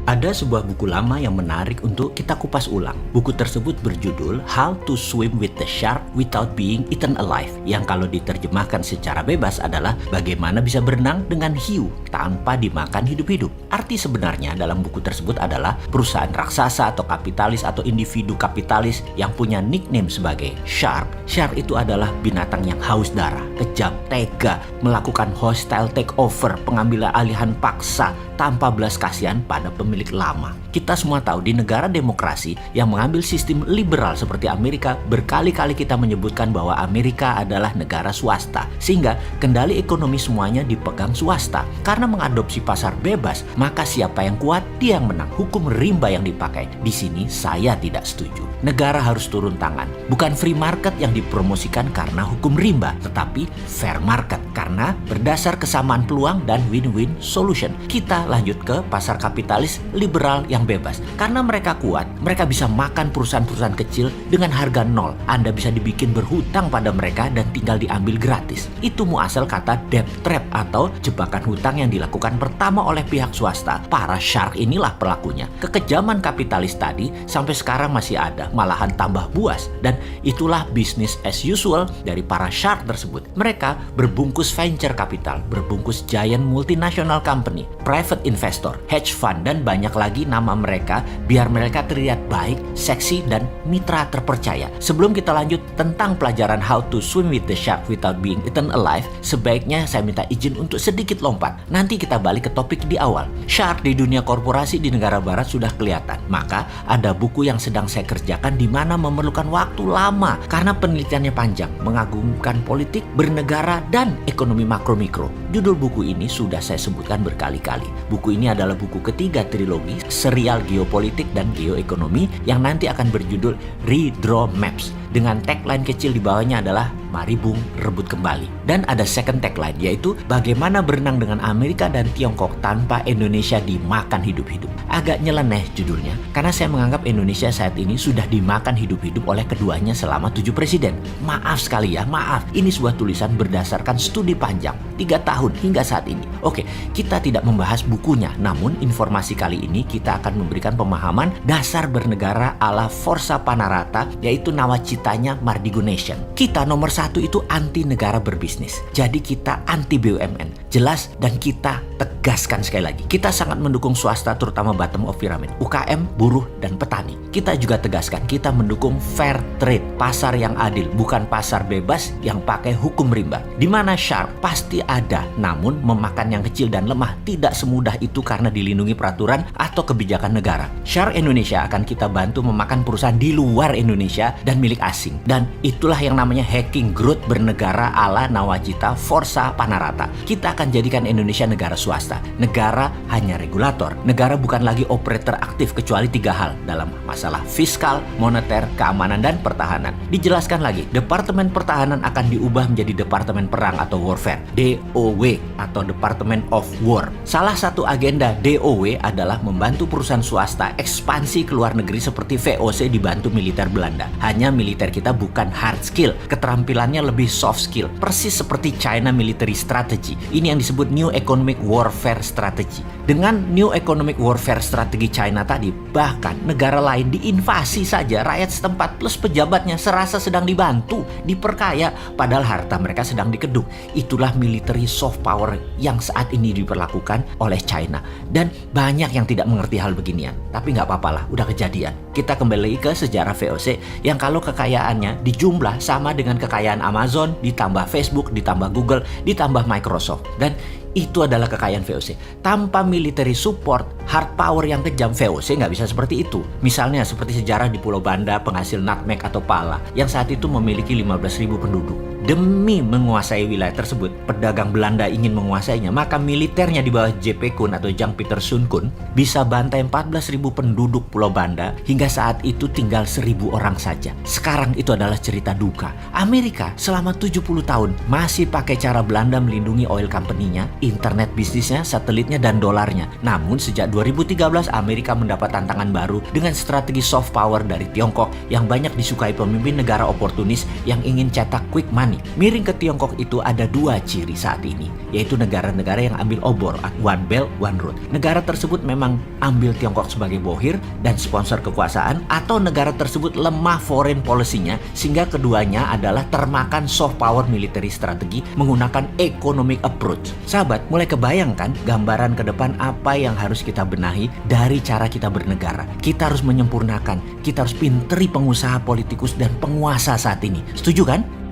Ada sebuah buku lama yang menarik untuk kita kupas ulang. Buku tersebut berjudul How to Swim with the Shark Without Being Eaten Alive, yang kalau diterjemahkan secara bebas adalah bagaimana bisa berenang dengan hiu tanpa dimakan hidup-hidup. Arti sebenarnya dalam buku tersebut adalah perusahaan raksasa atau kapitalis atau individu kapitalis yang punya nickname sebagai shark. Shark itu adalah binatang yang haus darah, kejam, tega, melakukan hostile takeover, pengambilan alihan paksa tanpa belas kasihan pada pemilik lama. Kita semua tahu di negara demokrasi yang mengambil sistem liberal seperti Amerika, berkali-kali kita menyebutkan bahwa Amerika adalah negara swasta, sehingga kendali ekonomi semuanya dipegang swasta. Karena mengadopsi pasar bebas, maka siapa yang kuat dia yang menang. Hukum rimba yang dipakai. Di sini saya tidak setuju. Negara harus turun tangan. Bukan free market yang dipromosikan karena hukum rimba, tetapi fair market karena berdasar kesamaan peluang dan win-win solution. Kita lanjut ke pasar kapitalis liberal yang bebas. Karena mereka kuat, mereka bisa makan perusahaan-perusahaan kecil dengan harga nol. Anda bisa dibikin berhutang pada mereka dan tinggal diambil gratis. Itu muasal kata debt trap atau jebakan hutang yang dilakukan pertama oleh pihak swasta. Para shark inilah pelakunya. Kekejaman kapitalis tadi sampai sekarang masih ada, malahan tambah buas. Dan itulah business as usual dari para shark tersebut. Mereka berbungkus venture capital, berbungkus giant multinational company, private investor, hedge fund, dan banyak lagi nama mereka biar mereka terlihat baik, seksi, dan mitra terpercaya. Sebelum kita lanjut tentang pelajaran How to Swim with the Shark Without Being Eaten Alive, sebaiknya saya minta izin untuk sedikit lompat. Nanti kita balik ke topik di awal. Shark di dunia korporasi di negara barat sudah kelihatan. Maka ada buku yang sedang saya kerjakan di mana memerlukan waktu lama karena penelitiannya panjang, mengagumkan politik, bernegara, dan ekonomi makro-mikro. Judul buku ini sudah saya sebutkan berkali-kali. Buku ini adalah buku ketiga trilogi serial geopolitik dan geoekonomi yang nanti akan berjudul Redraw Maps. Dengan tagline kecil di bawahnya adalah Mari Bung Rebut Kembali. Dan ada second tagline, yaitu bagaimana berenang dengan Amerika dan Tiongkok tanpa Indonesia dimakan hidup-hidup. Agak nyeleneh judulnya, karena saya menganggap Indonesia saat ini sudah dimakan hidup-hidup oleh keduanya selama 7 presiden. Maaf sekali ya, maaf. Ini sebuah tulisan berdasarkan studi panjang, 3 tahun hingga saat ini. Oke, kita tidak membahas bukunya, namun informasi kali ini kita akan memberikan pemahaman dasar bernegara ala Forza Panarata, yaitu nawacitanya Mardigo Nation. Kita nomor 1 itu anti negara berbisnis. Jadi kita anti BUMN. Jelas, dan kita tegaskan sekali lagi. Kita sangat mendukung swasta, terutama bottom of pyramid, UKM, buruh, dan petani. Kita juga tegaskan kita mendukung fair trade, pasar yang adil, bukan pasar bebas yang pakai hukum rimba. Di mana shark pasti ada, namun memakan yang kecil dan lemah tidak semudah itu karena dilindungi peraturan atau kebijakan negara. Shark Indonesia akan kita bantu memakan perusahaan di luar Indonesia dan milik asing. Dan itulah yang namanya hacking growth bernegara ala nawacita Forza Panarata. Kita akan jadikan Indonesia negara swasta. Negara hanya regulator. Negara bukan lagi operator aktif kecuali 3 hal dalam masalah fiskal, moneter, keamanan, dan pertahanan. Dijelaskan lagi, Departemen Pertahanan akan diubah menjadi Departemen Perang atau Warfare, DOW atau Department of War. Salah satu agenda DOW adalah membantu perusahaan swasta ekspansi ke luar negeri seperti VOC dibantu militer Belanda. Hanya militer kita bukan hard skill, keterampilannya lebih soft skill, persis seperti China Military Strategy. Ini yang disebut New Economic Warfare Strategy. Dengan New Economic Warfare Strategy China tadi, bahkan negara lain diinvasi saja, rakyat setempat plus pejabatnya serasa sedang dibantu, diperkaya, padahal harta mereka sedang dikeduk. Itulah military soft power yang saat ini diperlakukan oleh China. Dan banyak yang tidak mengerti hal beginian. Tapi nggak apa-apalah, udah kejadian. Kita kembali ke sejarah VOC yang kalau kekayaannya dijumlah sama dengan kekayaan Amazon, ditambah Facebook, ditambah Google, ditambah Microsoft. Dan itu adalah kekayaan VOC. Tanpa military support, hard power yang kejam, VOC nggak bisa seperti itu. Misalnya seperti sejarah di Pulau Banda, penghasil nutmeg atau pala, yang saat itu memiliki 15.000 penduduk. Demi menguasai wilayah tersebut, pedagang Belanda ingin menguasainya, maka militernya di bawah JP Kun atau Jan Pieter Soen Kun bisa bantai 14.000 penduduk Pulau Banda hingga saat itu tinggal 1.000 orang saja. Sekarang itu adalah cerita duka. Amerika selama 70 tahun masih pakai cara Belanda melindungi oil company-nya, internet bisnisnya, satelitnya, dan dolarnya. Namun sejak 2013 Amerika mendapat tantangan baru dengan strategi soft power dari Tiongkok yang banyak disukai pemimpin negara oportunis yang ingin cetak quick money. nih, miring ke Tiongkok itu ada dua ciri saat ini, yaitu negara-negara yang ambil obor, One Belt, One Road. Negara tersebut memang ambil Tiongkok sebagai bohir dan sponsor kekuasaan, atau negara tersebut lemah foreign policy-nya sehingga keduanya adalah termakan soft power military strategi menggunakan economic approach. Sahabat, mulai kebayangkan gambaran ke depan apa yang harus kita benahi dari cara kita bernegara. Kita harus menyempurnakan, kita harus pinteri pengusaha, politikus, dan penguasa saat ini. Setuju kan?